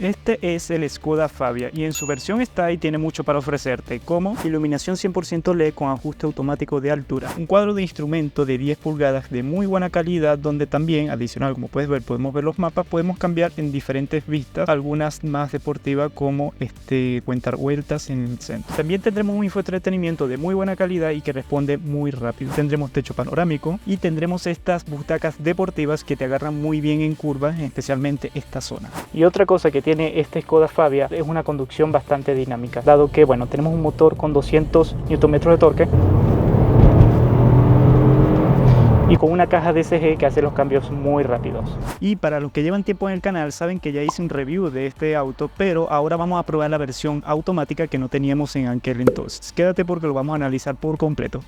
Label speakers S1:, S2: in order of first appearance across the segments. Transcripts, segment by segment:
S1: Este es el Skoda Fabia y en su versión Style tiene mucho para ofrecerte, como iluminación 100% LED con ajuste automático de altura, un cuadro de instrumento de 10 pulgadas de muy buena calidad donde también, adicional como puedes ver, podemos ver los mapas, podemos cambiar en diferentes vistas, algunas más deportivas como cuentar vueltas en el centro. También tendremos un infoentretenimiento de muy buena calidad y que responde muy rápido. Tendremos techo panorámico y tendremos estas butacas deportivas que te agarran muy bien en curvas, especialmente esta zona. Y otra cosa que tiene este Skoda Fabia es una conducción bastante dinámica, dado que bueno, tenemos un motor con 200 Nm de torque y con una caja DSG que hace los cambios muy rápidos. Y para los que llevan tiempo en el canal saben que ya hice un review de este auto, pero ahora vamos a probar la versión automática que no teníamos en aquel entonces. Quédate porque lo vamos a analizar por completo.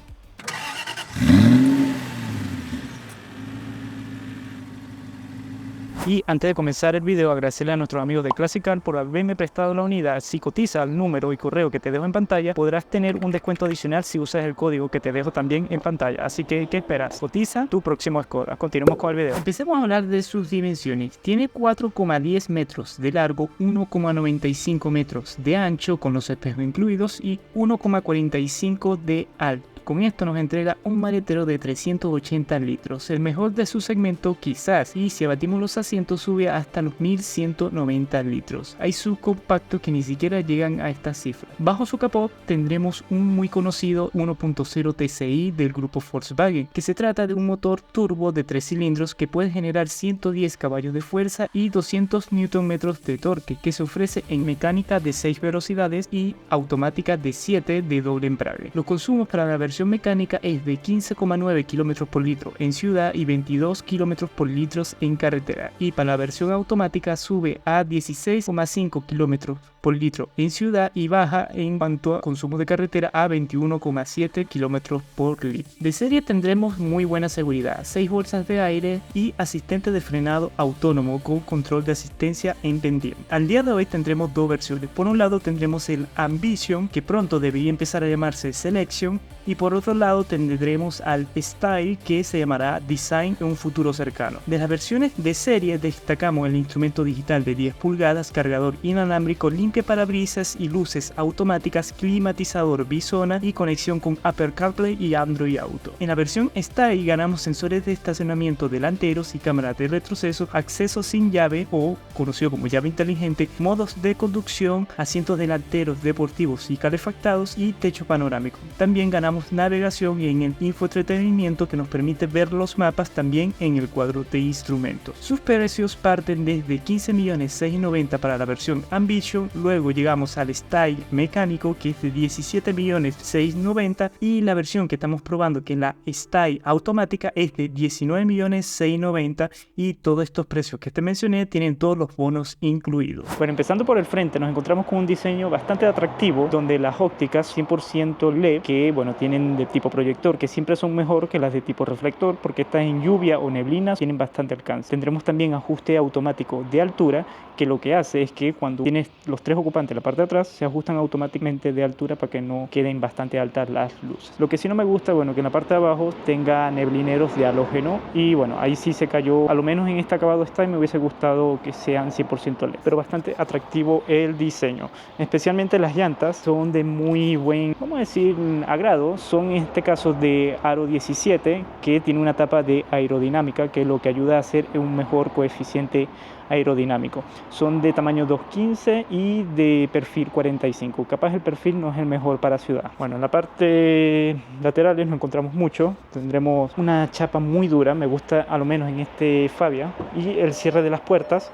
S1: Y antes de comenzar el video, agradecerle a nuestros amigos de Classic Car por haberme prestado la unidad. Si cotizas el número y correo que te dejo en pantalla, podrás tener un descuento adicional si usas el código que te dejo también en pantalla. Así que, ¿qué esperas? Cotiza tu próximo Skoda. Continuemos con el video. Empecemos a hablar de sus dimensiones. Tiene 4,10 metros de largo, 1,95 metros de ancho con los espejos incluidos y 1,45 de alto. Con esto nos entrega un maletero de 380 litros, el mejor de su segmento quizás, y si abatimos los asientos sube hasta los 1190 litros. Hay subcompactos que ni siquiera llegan a esta cifra. Bajo su capó tendremos un muy conocido 1.0 TSI del grupo Volkswagen, que se trata de un motor turbo de 3 cilindros que puede generar 110 caballos de fuerza y 200 Nm de torque, que se ofrece en mecánica de 6 velocidades y automática de 7 de doble embrague. Los consumos para la versión mecánica es de 15,9 km por litro en ciudad y 22 km por litro en carretera, y para la versión automática sube a 16,5 km por litro en ciudad y baja en cuanto a consumo de carretera a 21,7 km por litro. De serie tendremos muy buena seguridad, 6 bolsas de aire y asistente de frenado autónomo con control de asistencia en pendiente. Al día de hoy tendremos dos versiones. Por un lado tendremos el Ambition, que pronto debería empezar a llamarse Selection, y por otro lado tendremos al Style, que se llamará Design en un futuro cercano. De las versiones de serie destacamos el instrumento digital de 10 pulgadas, cargador inalámbrico, limpia parabrisas y luces automáticas, climatizador bizona y conexión con Apple CarPlay y Android Auto. En la versión Style ganamos sensores de estacionamiento delanteros y cámaras de retroceso, acceso sin llave o conocido como llave inteligente, modos de conducción, asientos delanteros deportivos y calefactados y techo panorámico. También ganamos navegación y en el infoentretenimiento que nos permite ver los mapas también en el cuadro de instrumentos. Sus precios parten desde 15.690.000 para la versión Ambition, luego llegamos al Style mecánico que es de 17.690.000 y la versión que estamos probando que es la Style automática es de 19.690.000 y todos estos precios que te mencioné tienen todos los bonos incluidos. Bueno, empezando por el frente nos encontramos con un diseño bastante atractivo donde las ópticas 100% LED que bueno tienen de tipo proyector, que siempre son mejor que las de tipo reflector porque estas en lluvia o neblina tienen bastante alcance. Tendremos también ajuste automático de altura, que lo que hace es que cuando tienes los tres ocupantes en la parte de atrás se ajustan automáticamente de altura para que no queden bastante altas las luces. Lo que sí no me gusta, bueno, que en la parte de abajo tenga neblineros de halógeno y bueno, ahí sí se cayó, a lo menos en este acabado Style me hubiese gustado que sean 100% LED, pero bastante atractivo el diseño. Especialmente las llantas son de muy buen, vamos a decir, agrado. Son en este caso de aro 17 que tiene una tapa de aerodinámica que lo que ayuda a hacer un mejor coeficiente aerodinámico. Son de tamaño 2.15 y de perfil 45. Capaz el perfil no es el mejor para ciudad. Bueno, en la parte laterales no encontramos mucho. Tendremos una chapa muy dura, me gusta a lo menos en este Fabia, y el cierre de las puertas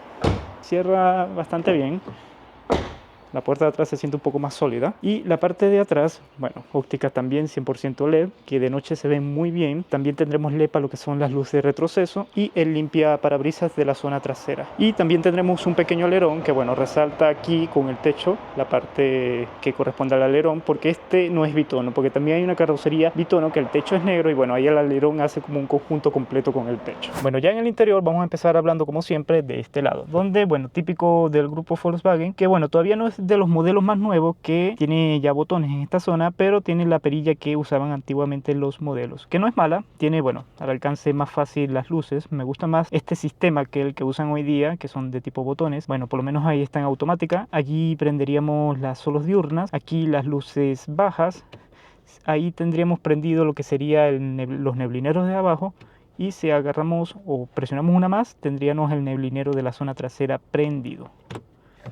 S1: cierra bastante bien. La puerta de atrás se siente un poco más sólida y la parte de atrás, bueno, óptica también 100% LED, que de noche se ven muy bien. También tendremos LED para lo que son las luces de retroceso y el limpia parabrisas de la zona trasera. Y también tendremos un pequeño alerón que bueno, resalta aquí con el techo, la parte que corresponde al alerón, porque este no es bitono, porque también hay una carrocería bitono que el techo es negro y bueno, ahí el alerón hace como un conjunto completo con el techo. Bueno, ya en el interior vamos a empezar hablando como siempre de este lado, donde bueno, típico del grupo Volkswagen, que bueno, todavía no es de los modelos más nuevos que tiene ya botones en esta zona, pero tiene la perilla que usaban antiguamente los modelos, que no es mala, tiene, bueno, al alcance más fácil las luces. Me gusta más este sistema que el que usan hoy día, que son de tipo botones. Bueno, por lo menos ahí está en automática. Allí prenderíamos las solos diurnas, aquí las luces bajas. Ahí tendríamos prendido lo que sería los neblineros de abajo, y si agarramos o presionamos una más, tendríamos el neblinero de la zona trasera prendido.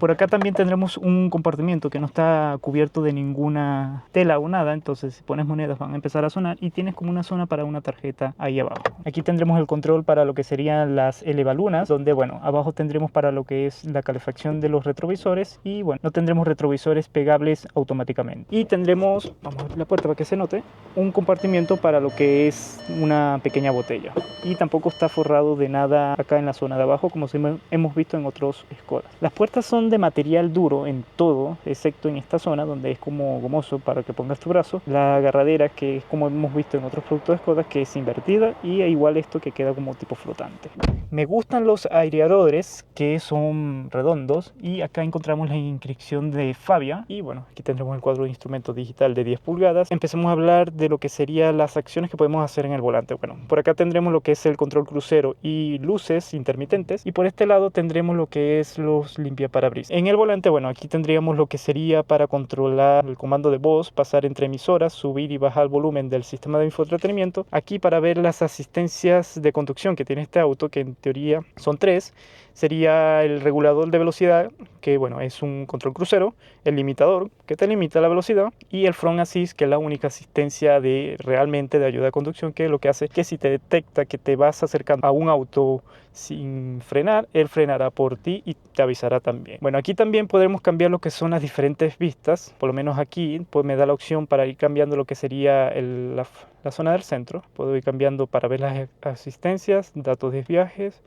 S1: Por acá también tendremos un compartimiento que no está cubierto de ninguna tela o nada, entonces si pones monedas van a empezar a sonar, y tienes como una zona para una tarjeta ahí abajo. Aquí tendremos el control para lo que serían las elevalunas, donde bueno, abajo tendremos para lo que es la calefacción de los retrovisores, y bueno, no tendremos retrovisores pegables automáticamente. Y tendremos, vamos a abrir la puerta para que se note, un compartimiento para lo que es una pequeña botella. Y tampoco está forrado de nada acá en la zona de abajo, como hemos visto en otros Skoda. Las puertas son de material duro en todo, excepto en esta zona donde es como gomoso para que pongas tu brazo. La agarradera, que es como hemos visto en otros productos de Skoda, que es invertida, y igual esto que queda como tipo flotante. Me gustan los aireadores que son redondos, y acá encontramos la inscripción de Fabia, y bueno, aquí tendremos el cuadro de instrumentos digital de 10 pulgadas. Empecemos a hablar de lo que serían las acciones que podemos hacer en el volante. Bueno, por acá tendremos lo que es el control crucero y luces intermitentes, y por este lado tendremos lo que es los limpiaparabrisas. En el volante, bueno, aquí tendríamos lo que sería para controlar el comando de voz, pasar entre emisoras, subir y bajar el volumen del sistema de infoentretenimiento. Aquí para ver las asistencias de conducción que tiene este auto, que en teoría son 3, sería el regulador de velocidad, que bueno, es un control crucero, el limitador, que te limita la velocidad, y el front assist, que es la única asistencia realmente de ayuda de conducción, que lo que hace que si te detecta que te vas acercando a un auto sin frenar, él frenará por ti y te avisará también. Bueno, aquí también podremos cambiar lo que son las diferentes vistas. Por lo menos aquí pues me da la opción para ir cambiando lo que sería la zona del centro. Puedo ir cambiando para ver las asistencias, datos de viajes,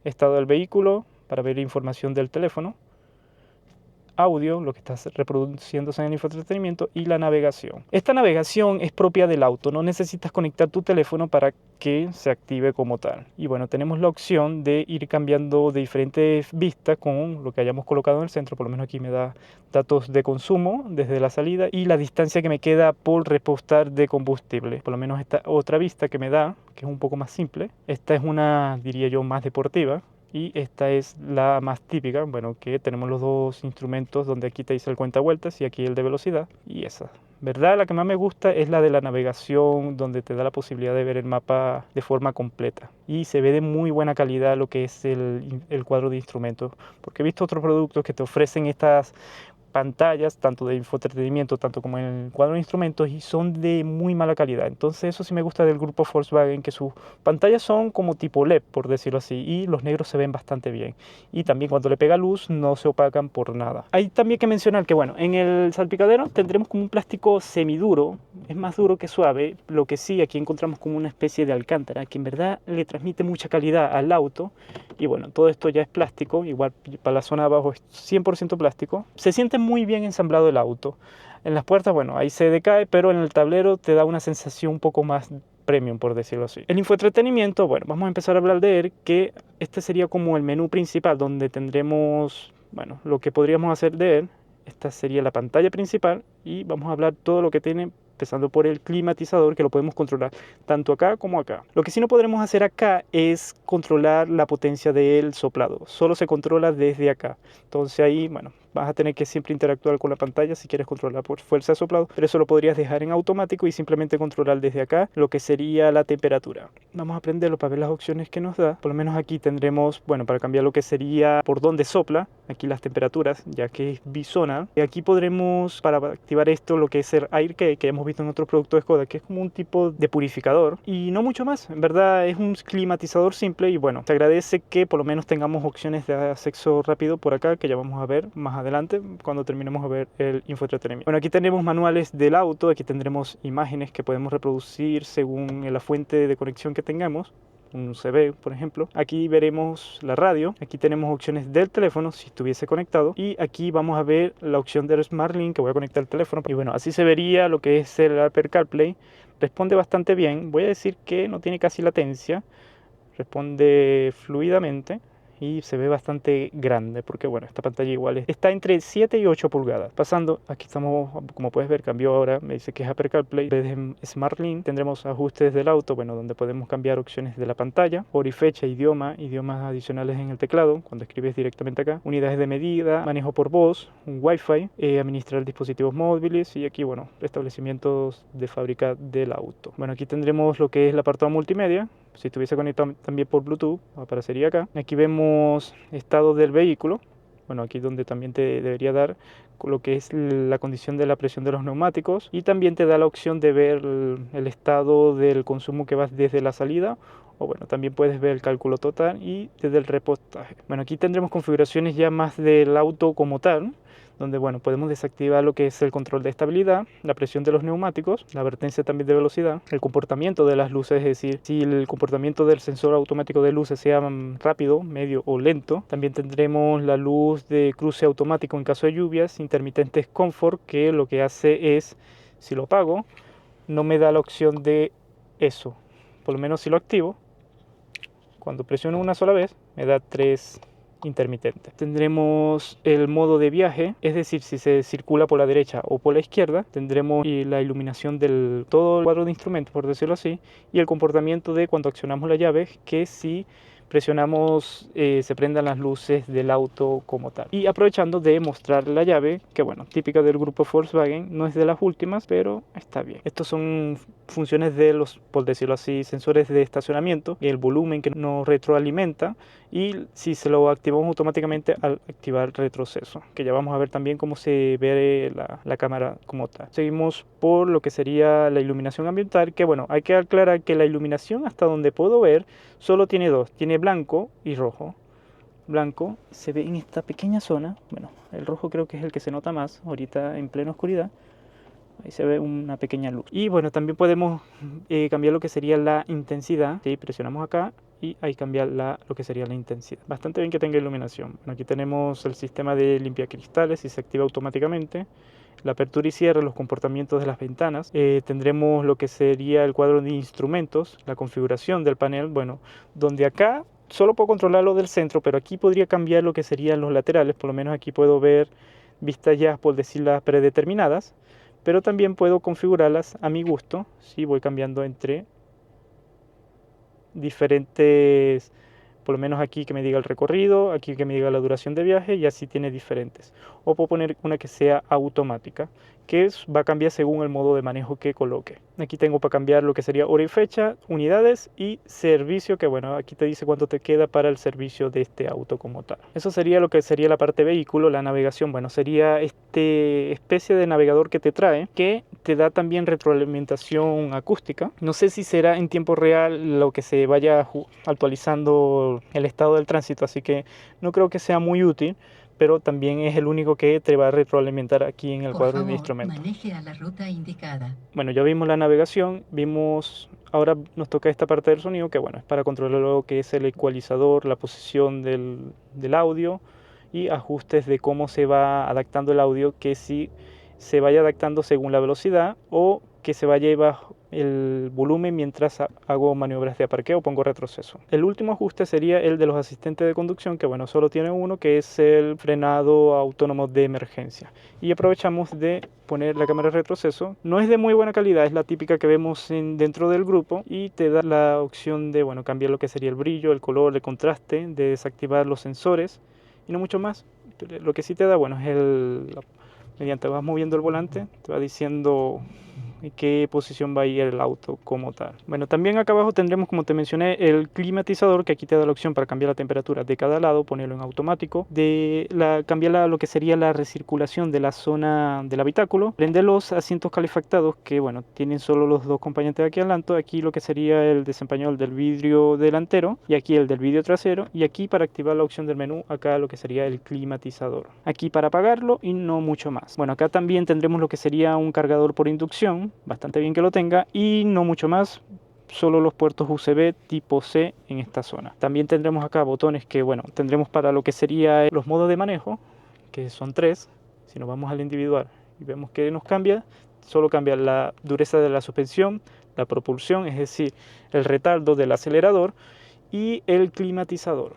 S1: estado del vehículo, para ver información del teléfono, audio, lo que está reproduciéndose en el infoentretenimiento, y la navegación. Esta navegación es propia del auto, no necesitas conectar tu teléfono para que se active como tal. Y bueno, tenemos la opción de ir cambiando de diferentes vistas con lo que hayamos colocado en el centro. Por lo menos aquí me da datos de consumo desde la salida y la distancia que me queda por repostar de combustible. Por lo menos esta otra vista que me da, que es un poco más simple. Esta es una, diría yo, más deportiva. Y esta es la más típica, bueno, que tenemos los dos instrumentos donde aquí te dice el cuenta vueltas y aquí el de velocidad. Y esa, ¿verdad? La que más me gusta es la de la navegación, donde te da la posibilidad de ver el mapa de forma completa. Y se ve de muy buena calidad lo que es el cuadro de instrumentos. Porque he visto otros productos que te ofrecen estas pantallas, tanto de infoentretenimiento, tanto como en el cuadro de instrumentos, y son de muy mala calidad. Entonces eso sí me gusta del grupo Volkswagen, que sus pantallas son como tipo LED, por decirlo así, y los negros se ven bastante bien. Y también cuando le pega luz no se opacan por nada. Hay también que mencionar que bueno, en el salpicadero tendremos como un plástico semiduro, es más duro que suave. Lo que sí, aquí encontramos como una especie de alcántara, que en verdad le transmite mucha calidad al auto. Y bueno, todo esto ya es plástico, igual para la zona de abajo es 100% plástico. Se siente muy bien ensamblado el auto. En las puertas, bueno, ahí se decae, pero en el tablero te da una sensación un poco más premium, por decirlo así. El infoentretenimiento, bueno, vamos a empezar a hablar de él, que este sería como el menú principal, donde tendremos, bueno, lo que podríamos hacer de él. Esta sería la pantalla principal, y vamos a hablar todo lo que tiene, empezando por el climatizador, que lo podemos controlar tanto acá como acá. Lo que sí no podremos hacer acá es controlar la potencia del soplado, solo se controla desde acá. Entonces ahí, bueno, vas a tener que siempre interactuar con la pantalla si quieres controlar por fuerza de soplado, pero eso lo podrías dejar en automático y simplemente controlar desde acá lo que sería la temperatura. Vamos a prenderlo para ver las opciones que nos da. Por lo menos aquí tendremos, bueno, para cambiar lo que sería por dónde sopla, aquí las temperaturas, ya que es bisonal. Y aquí podremos, para activar esto, lo que es el Air Key, que hemos visto en otros productos de Skoda, que es como un tipo de purificador y no mucho más. En verdad es un climatizador simple, y bueno, te agradece que por lo menos tengamos opciones de acceso rápido por acá, que ya vamos a ver más adelante cuando terminemos de ver el infoentretenimiento. Bueno, aquí tenemos manuales del auto, aquí tendremos imágenes que podemos reproducir según la fuente de conexión que tengamos, un USB por ejemplo. Aquí veremos la radio, aquí tenemos opciones del teléfono si estuviese conectado, y aquí vamos a ver la opción del SmartLink, que voy a conectar el teléfono, y bueno, así se vería lo que es el Apple CarPlay. Responde bastante bien, voy a decir que no tiene casi latencia, responde fluidamente y se ve bastante grande porque bueno, esta pantalla igual está entre 7 y 8 pulgadas. Pasando, aquí estamos, como puedes ver, cambió ahora, me dice que es Apple CarPlay. En SmartLink tendremos ajustes del auto, bueno, donde podemos cambiar opciones de la pantalla, hora y fecha, idiomas adicionales en el teclado, cuando escribes directamente acá, unidades de medida, manejo por voz, un Wi-Fi, administrar dispositivos móviles y aquí, bueno, establecimientos de fábrica del auto. Bueno, aquí tendremos lo que es el apartado multimedia. Si estuviese conectado también por Bluetooth, aparecería acá. Aquí vemos estado del vehículo. Bueno, aquí donde también te debería dar lo que es la condición de la presión de los neumáticos, y también te da la opción de ver el estado del consumo que vas desde la salida, o bueno, también puedes ver el cálculo total y desde el repostaje. Bueno, aquí tendremos configuraciones ya más del auto como tal, donde bueno, podemos desactivar lo que es el control de estabilidad, la presión de los neumáticos, la advertencia también de velocidad, el comportamiento de las luces, es decir, si el comportamiento del sensor automático de luces sea rápido, medio o lento. También tendremos la luz de cruce automático en caso de lluvias, intermitentes comfort, que lo que hace es, si lo apago, no me da la opción de eso. Por lo menos si lo activo, cuando presiono una sola vez, me da 3 intermitentes. Tendremos el modo de viaje, es decir, si se circula por la derecha o por la izquierda. Tendremos la iluminación del todo el cuadro de instrumentos, por decirlo así, y el comportamiento de cuando accionamos la llave, que si presionamos se prendan las luces del auto como tal. Y aprovechando de mostrar la llave, que bueno, típica del grupo Volkswagen, no es de las últimas, pero está bien. Estos son funciones de los, por decirlo así, sensores de estacionamiento, el volumen que nos retroalimenta, y si se lo activamos automáticamente al activar retroceso, que ya vamos a ver también cómo se ve la cámara como tal. Seguimos por lo que sería la iluminación ambiental, que bueno, hay que aclarar que la iluminación, hasta donde puedo ver, solo tiene dos, tiene blanco y rojo. Blanco se ve en esta pequeña zona, bueno, el rojo creo que es el que se nota más ahorita en plena oscuridad. Ahí se ve una pequeña luz. Y bueno, también podemos cambiar lo que sería la intensidad. ¿Sí? Presionamos acá y ahí cambia lo que sería la intensidad. Bastante bien que tenga iluminación. Bueno, aquí tenemos el sistema de limpiacristales y se activa automáticamente. La apertura y cierre, los comportamientos de las ventanas. Tendremos lo que sería el cuadro de instrumentos, la configuración del panel. Bueno, donde acá solo puedo controlar lo del centro, pero aquí podría cambiar lo que serían los laterales. Por lo menos aquí puedo ver vistas ya, por decirlas, predeterminadas. Pero también puedo configurarlas a mi gusto, si voy cambiando entre diferentes, por lo menos aquí que me diga el recorrido, aquí que me diga la duración de viaje, y así tiene diferentes. O puedo poner una que sea automática, que va a cambiar según el modo de manejo que coloque. Aquí tengo para cambiar lo que sería hora y fecha, unidades y servicio, que bueno, aquí te dice cuánto te queda para el servicio de este auto como tal. Eso sería lo que sería la parte vehículo. La navegación, bueno, sería especie de navegador que te trae, que te da también retroalimentación acústica. No sé si será en tiempo real lo que se vaya actualizando el estado del tránsito, así que no creo que sea muy útil, pero también es el único que te va a retroalimentar aquí en el cuadro de instrumentos.
S2: Maneje a la ruta indicada.
S1: Bueno, ya vimos la navegación, ahora nos toca esta parte del sonido, que bueno, es para controlar lo que es el ecualizador, la posición del audio y ajustes de cómo se va adaptando el audio, que si se vaya adaptando según la velocidad o que se vaya bajo el volumen mientras hago maniobras de aparqueo o pongo retroceso. El último ajuste sería el de los asistentes de conducción, que bueno, solo tiene uno, que es el frenado autónomo de emergencia. Y aprovechamos de poner la cámara de retroceso. No es de muy buena calidad, es la típica que vemos dentro del grupo, y te da la opción de bueno, cambiar lo que sería el brillo, el color, el contraste, de desactivar los sensores y no mucho más. Lo que sí te da, bueno, es mediante vas moviendo el volante, te va diciendo en qué posición va a ir el auto como tal. Bueno, también acá abajo tendremos, como te mencioné, el climatizador, que aquí te da la opción para cambiar la temperatura de cada lado, ponerlo en automático, cambiar lo que sería la recirculación de la zona del habitáculo, prender los asientos calefactados, que bueno, tienen solo los dos componentes de aquí adelante, aquí lo que sería el desempañador del vidrio delantero y aquí el del vidrio trasero, y aquí para activar la opción del menú, acá lo que sería el climatizador. Aquí para apagarlo y no mucho más. Bueno, acá también tendremos lo que sería un cargador por inducción, bastante bien que lo tenga, y no mucho más, solo los puertos USB tipo C en esta zona. También tendremos acá botones que bueno, tendremos para lo que sería los modos de manejo, que son 3. Si nos vamos al individual y vemos que nos cambia, solo cambia la dureza de la suspensión, la propulsión, es decir, el retardo del acelerador, y el climatizador.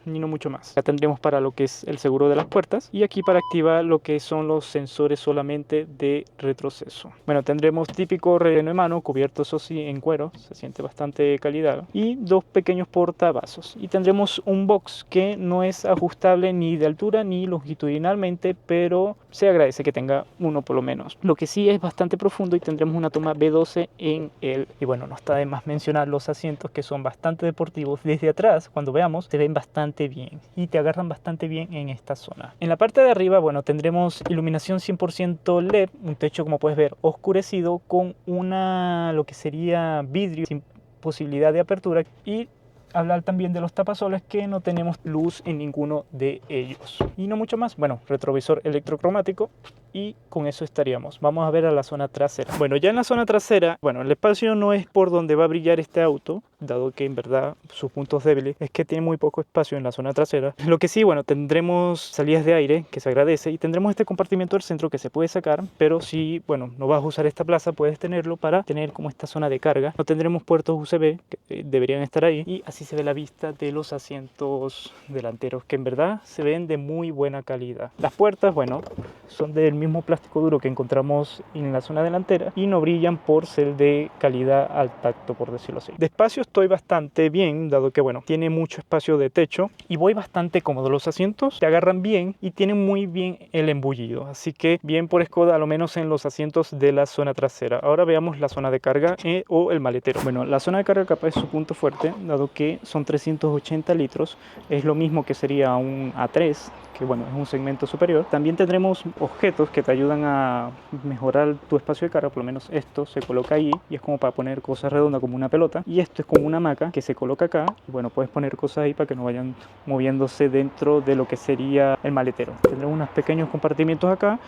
S1: ni no mucho más. Ya tendremos para lo que es el seguro de las puertas y aquí para activar lo que son los sensores solamente de retroceso. Bueno, tendremos típico relleno de mano, cubierto eso sí en cuero, se siente bastante calidad, y dos pequeños portavasos. Y tendremos un box que no es ajustable ni de altura ni longitudinalmente, pero se agradece que tenga uno por lo menos. Lo que sí es bastante profundo y tendremos una toma B12 en él. Y bueno, no está de más mencionar los asientos que son bastante deportivos. Desde atrás, cuando veamos, se ven bastante bien y te agarran bastante bien en esta zona. En la parte de arriba, bueno, tendremos iluminación 100% LED, un techo como puedes ver oscurecido con lo que sería vidrio sin posibilidad de apertura, y hablar también de los tapasoles que no tenemos luz en ninguno de ellos. Y no mucho más. Bueno, retrovisor electrocromático y con eso estaríamos. Vamos a ver a la zona trasera. Bueno, ya en la zona trasera, bueno, el espacio no es por donde va a brillar este auto, dado que en verdad sus puntos débiles es que tiene muy poco espacio en la zona trasera. Lo que sí, bueno, tendremos salidas de aire, que se agradece, y tendremos este compartimiento del centro que se puede sacar, pero si, bueno, no vas a usar esta plaza, puedes tenerlo para tener como esta zona de carga. No tendremos puertos USB, que deberían estar ahí, y así se ve la vista de los asientos delanteros, que en verdad se ven de muy buena calidad. Las puertas, bueno, son del mismo plástico duro que encontramos en la zona delantera y no brillan por ser de calidad al tacto, por decirlo así. De espacio estoy bastante bien, dado que, bueno, tiene mucho espacio de techo y voy bastante cómodo. Los asientos te agarran bien y tienen muy bien el embullido, así que bien por Skoda, a lo menos en los asientos de la zona trasera. Ahora veamos la zona de carga o el maletero. Bueno, la zona de carga capaz es su punto fuerte, dado que son 380 litros, es lo mismo que sería un A3, que bueno, es un segmento superior. También tendremos objetos que te ayudan a mejorar tu espacio de carga, por lo menos esto se coloca ahí y es como para poner cosas redondas como una pelota, y esto es como una hamaca que se coloca acá y bueno, puedes poner cosas ahí para que no vayan moviéndose dentro de lo que sería el maletero. Tendremos unos pequeños compartimientos acá,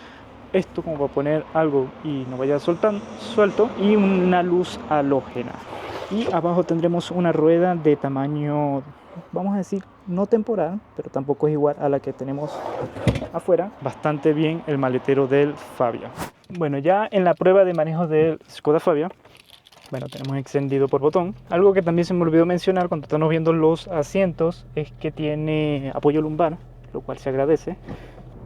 S1: esto como para poner algo y no vaya suelto, y una luz halógena. Y abajo tendremos una rueda de tamaño, vamos a decir, no temporal, pero tampoco es igual a la que tenemos afuera. Bastante bien el maletero del Fabia. Bueno, ya en la prueba de manejo del Skoda Fabia, bueno, tenemos extendido por botón. Algo que también se me olvidó mencionar cuando estamos viendo los asientos es que tiene apoyo lumbar, lo cual se agradece.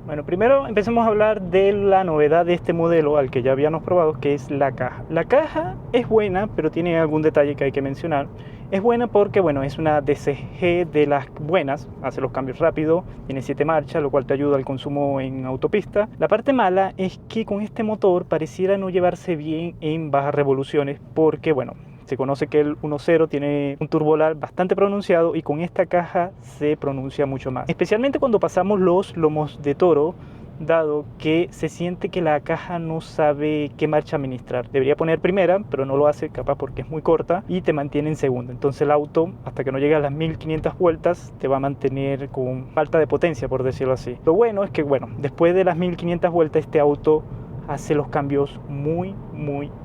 S1: Bueno, primero empecemos a hablar de la novedad de este modelo al que ya habíamos probado, que es la caja. La caja es buena, pero tiene algún detalle que hay que mencionar. Es buena porque, bueno, es una DCG de las buenas, hace los cambios rápido, tiene 7 marchas, lo cual te ayuda al consumo en autopista. La parte mala es que con este motor pareciera no llevarse bien en bajas revoluciones porque, bueno, se conoce que el 1.0 tiene un turbolar bastante pronunciado y con esta caja se pronuncia mucho más. Especialmente cuando pasamos los lomos de toro, dado que se siente que la caja no sabe qué marcha administrar. Debería poner primera, pero no lo hace, capaz porque es muy corta, y te mantiene en segunda. Entonces el auto, hasta que no llegue a las 1500 vueltas, te va a mantener con falta de potencia, por decirlo así. Lo bueno es que, bueno, después de las 1500 vueltas, este auto hace los cambios muy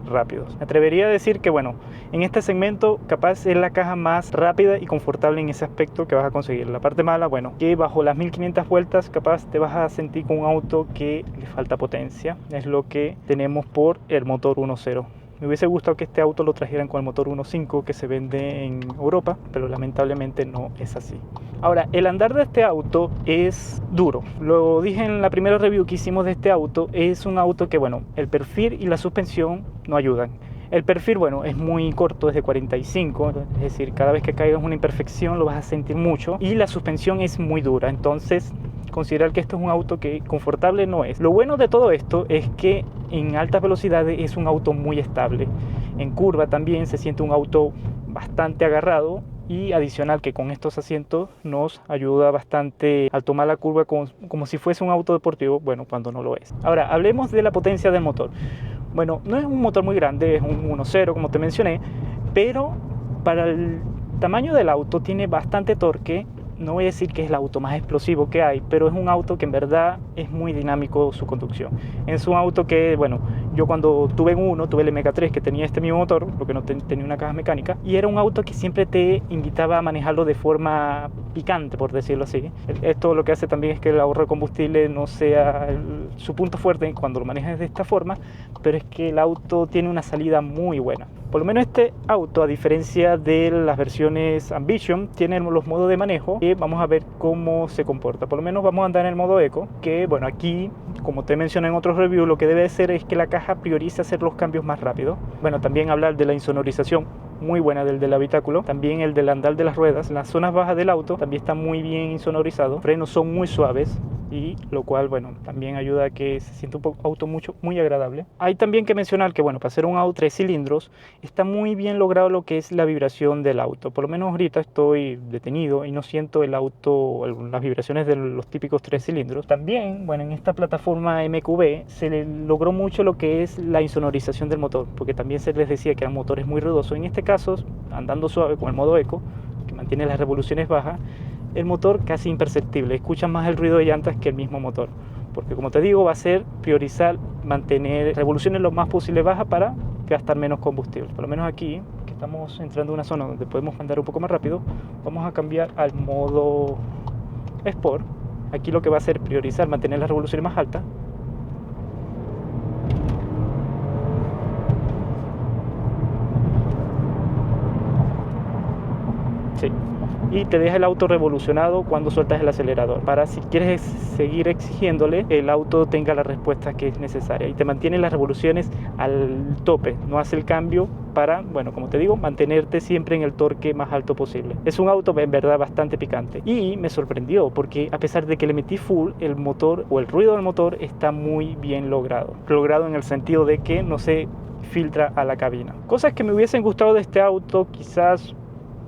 S1: rápidos. Me atrevería a decir que, bueno, en este segmento capaz es la caja más rápida y confortable en ese aspecto que vas a conseguir. La parte mala, bueno, que bajo las 1500 vueltas capaz te vas a sentir con un auto que le falta potencia. Es lo que tenemos por el motor 1.0. Me hubiese gustado que este auto lo trajeran con el motor 1.5 que se vende en Europa, pero lamentablemente no es así. Ahora, el andar de este auto es duro. Lo dije en la primera review que hicimos de este auto. Es un auto que, bueno, el perfil y la suspensión no ayudan. El perfil, bueno, es muy corto, es de 45, es decir, cada vez que caigas una imperfección lo vas a sentir mucho. Y la suspensión es muy dura, entonces considerar que esto es un auto que confortable no es. Lo bueno de todo esto es que en altas velocidades es un auto muy estable. En curva también se siente un auto bastante agarrado, y adicional que con estos asientos nos ayuda bastante al tomar la curva como si fuese un auto deportivo, bueno, cuando no lo es. Ahora, hablemos de la potencia del motor. Bueno, no es un motor muy grande, es un 1.0 como te mencioné, pero para el tamaño del auto tiene bastante torque. No voy a decir que es el auto más explosivo que hay, pero es un auto que en verdad es muy dinámico su conducción. Es un auto que, bueno, yo cuando tuve uno, tuve el MK3 que tenía este mismo motor, porque no tenía una caja mecánica, y era un auto que siempre te invitaba a manejarlo de forma picante, por decirlo así. Esto lo que hace también es que el ahorro de combustible no sea su punto fuerte cuando lo manejas de esta forma, pero es que el auto tiene una salida muy buena. Por lo menos este auto, a diferencia de las versiones Ambition, tiene los modos de manejo y vamos a ver cómo se comporta. Por lo menos vamos a andar en el modo Eco, que bueno, aquí, como te mencioné en otros reviews, lo que debe ser es que la caja priorice hacer los cambios más rápido. Bueno, también hablar de la insonorización, muy buena del habitáculo, también el del andar de las ruedas. En las zonas bajas del auto también está muy bien insonorizado, los frenos son muy suaves, y lo cual, bueno, también ayuda a que se sienta un auto muy agradable. Hay también que mencionar que, bueno, para ser un auto 3 cilindros, está muy bien logrado lo que es la vibración del auto. Por lo menos ahorita estoy detenido y no siento el auto, las vibraciones de los típicos 3 cilindros. También, bueno, en esta plataforma MQB se le logró mucho lo que es la insonorización del motor, porque también se les decía que eran motores muy ruidosos. En este caso, andando suave con el modo Eco, que mantiene las revoluciones bajas, el motor casi imperceptible, escuchas más el ruido de llantas que el mismo motor, porque como te digo, va a ser priorizar mantener revoluciones lo más posible bajas para gastar menos combustible. Por lo menos aquí, que estamos entrando en una zona donde podemos andar un poco más rápido, vamos a cambiar al modo Sport. Aquí lo que va a hacer priorizar mantener las revoluciones más altas. Sí. Y te deja el auto revolucionado cuando sueltas el acelerador, para si quieres seguir exigiéndole, el auto tenga la respuesta que es necesaria y te mantiene las revoluciones al tope, no hace el cambio para, bueno, como te digo, mantenerte siempre en el torque más alto posible. Es un auto en verdad bastante picante y me sorprendió porque a pesar de que le metí full, el motor o el ruido del motor está muy bien logrado en el sentido de que no se filtra a la cabina. Cosas que me hubiesen gustado de este auto, quizás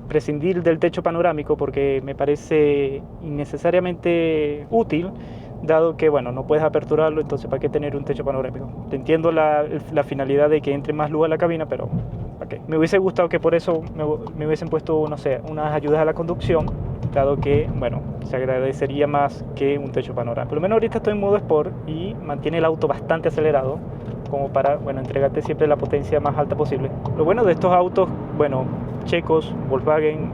S1: prescindir del techo panorámico, porque me parece innecesariamente útil, dado que, bueno, no puedes aperturarlo, entonces ¿para qué tener un techo panorámico? Te entiendo la finalidad de que entre más luz a la cabina, pero ¿para qué? Me hubiese gustado que por eso me hubiesen puesto, no sé, unas ayudas a la conducción, dado que, bueno, se agradecería más que un techo panorámico. Por lo menos ahorita estoy en modo Sport y mantiene el auto bastante acelerado, como para, bueno, entregarte siempre la potencia más alta posible. Lo bueno de estos autos, bueno, checos, Volkswagen,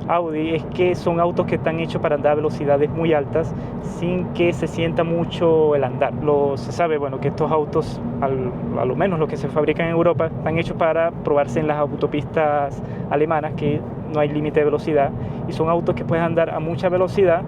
S1: Audi, es que son autos que están hechos para andar a velocidades muy altas sin que se sienta mucho el andar. Se sabe, bueno, que estos autos, a lo menos los que se fabrican en Europa, están hechos para probarse en las autopistas alemanas, que no hay límite de velocidad, y son autos que pueden andar a mucha velocidad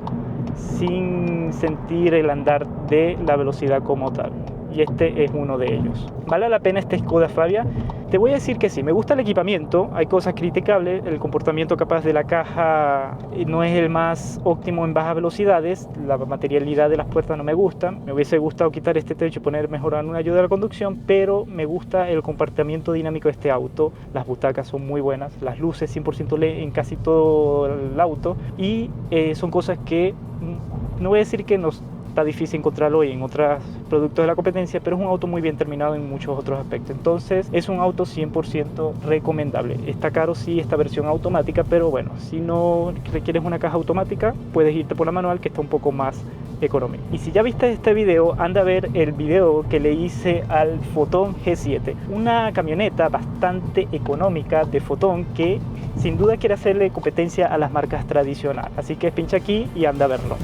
S1: sin sentir el andar de la velocidad como tal. Y este es uno de ellos. ¿Vale la pena este Skoda Fabia? Te voy a decir que sí, me gusta el equipamiento, hay cosas criticables, el comportamiento capaz de la caja no es el más óptimo en bajas velocidades, la materialidad de las puertas no me gusta, me hubiese gustado quitar este techo y poner mejorar una ayuda a la conducción, pero me gusta el comportamiento dinámico de este auto, las butacas son muy buenas, las luces 100% LED en casi todo el auto y son cosas que no voy a decir que nos está difícil encontrarlo hoy en otros productos de la competencia, pero es un auto muy bien terminado en muchos otros aspectos. Entonces es un auto 100% recomendable. Está caro sí esta versión automática, pero bueno, si no requieres una caja automática puedes irte por la manual, que está un poco más económico. Y si ya viste este video, anda a ver el video que le hice al Foton G7, una camioneta bastante económica de Foton que sin duda quiere hacerle competencia a las marcas tradicionales. Así que pincha aquí y anda a verlo.